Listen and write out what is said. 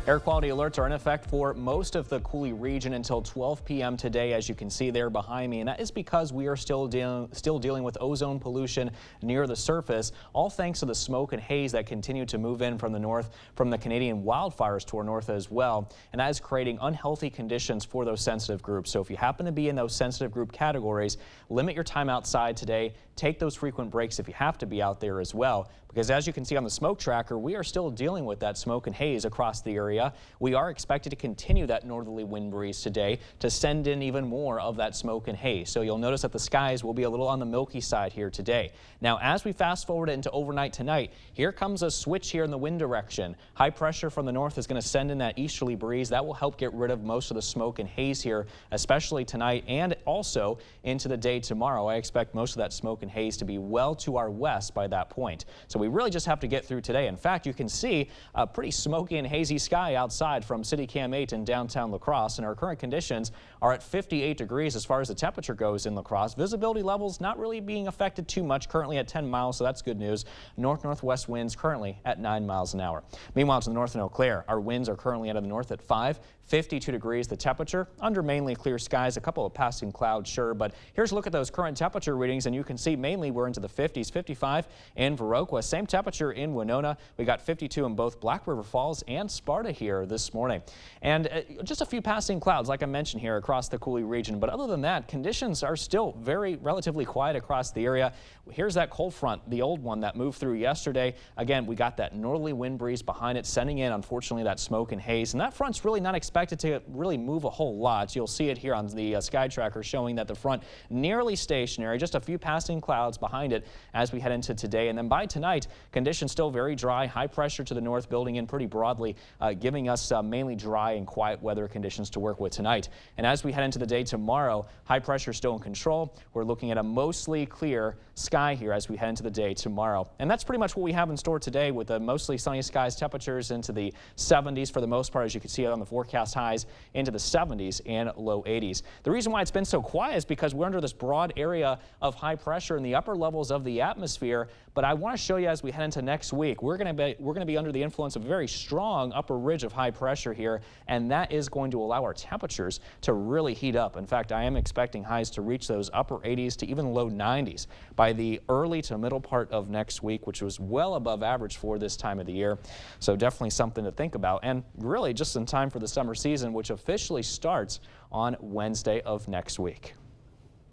Air quality alerts are in effect for most of the Coulee region until 12 p.m. today, as you can see there behind me. And that is because we are still dealing with ozone pollution near the surface, all thanks to the smoke and haze that continue to move in from the north from the Canadian wildfires to our north as well. And that is creating unhealthy conditions for those sensitive groups. So if you happen to be in those sensitive group categories, limit your time outside today. Take those frequent breaks if you have to be out there as well, because as you can see on the smoke tracker, we are still dealing with that smoke and haze across the area. We are expected to continue that northerly wind breeze today to send in even more of that smoke and haze. So you'll notice that the skies will be a little on the milky side here today. Now, as we fast forward into overnight tonight, here comes a switch here in the wind direction. High pressure from the north is going to send in that easterly breeze. That will help get rid of most of the smoke and haze here, especially tonight and also into the day tomorrow. I expect most of that smoke and haze to be well to our west by that point. So we really just have to get through today. In fact, you can see a pretty smoky and hazy sky outside from City Cam 8 in downtown La Crosse, and our current conditions are at 58 degrees as far as the temperature goes in La Crosse. Visibility levels not really being affected too much, currently at 10 miles, so that's good news. North-northwest winds currently at 9 miles an hour. Meanwhile, to the north in Eau Claire, our winds are currently out of the north at 5. 52 degrees the temperature, under mainly clear skies, a couple of passing clouds, sure, but here's a look at those current temperature readings, and you can see mainly we're into the 50s. 55 in Viroqua, same temperature in Winona. We got 52 in both Black River Falls and Sparta here this morning. And just a few passing clouds, like I mentioned, here across the Coulee region, but other than that, conditions are still relatively quiet across the area. Here's that cold front, the old one that moved through yesterday. Again, we got that northerly wind breeze behind it, sending in, unfortunately, that smoke and haze, and that front's really not expected to really move a whole lot. You'll see it here on the sky tracker showing that the front nearly stationary, just a few passing clouds behind it as we head into today. And then by tonight, conditions still very dry, high pressure to the north building in pretty broadly, giving us mainly dry and quiet weather conditions to work with tonight. And as we head into the day tomorrow, high pressure still in control. We're looking at a mostly clear sky here as we head into the day tomorrow. And that's pretty much what we have in store today, with the mostly sunny skies, temperatures into the 70s for the most part, as you can see on the forecast, highs into the 70s and low 80s. The reason why it's been so quiet is because we're under this broad area of high pressure in the upper levels of the atmosphere. But I want to show you as we head into next week, we're going to be under the influence of a very strong upper ridge of high pressure here, and that is going to allow our temperatures to really heat up. In fact, I am expecting highs to reach those upper 80s to even low 90s by the early to middle part of next week, which was well above average for this time of the year. So definitely something to think about, and really just in time for the summer season, which officially starts on Wednesday of next week.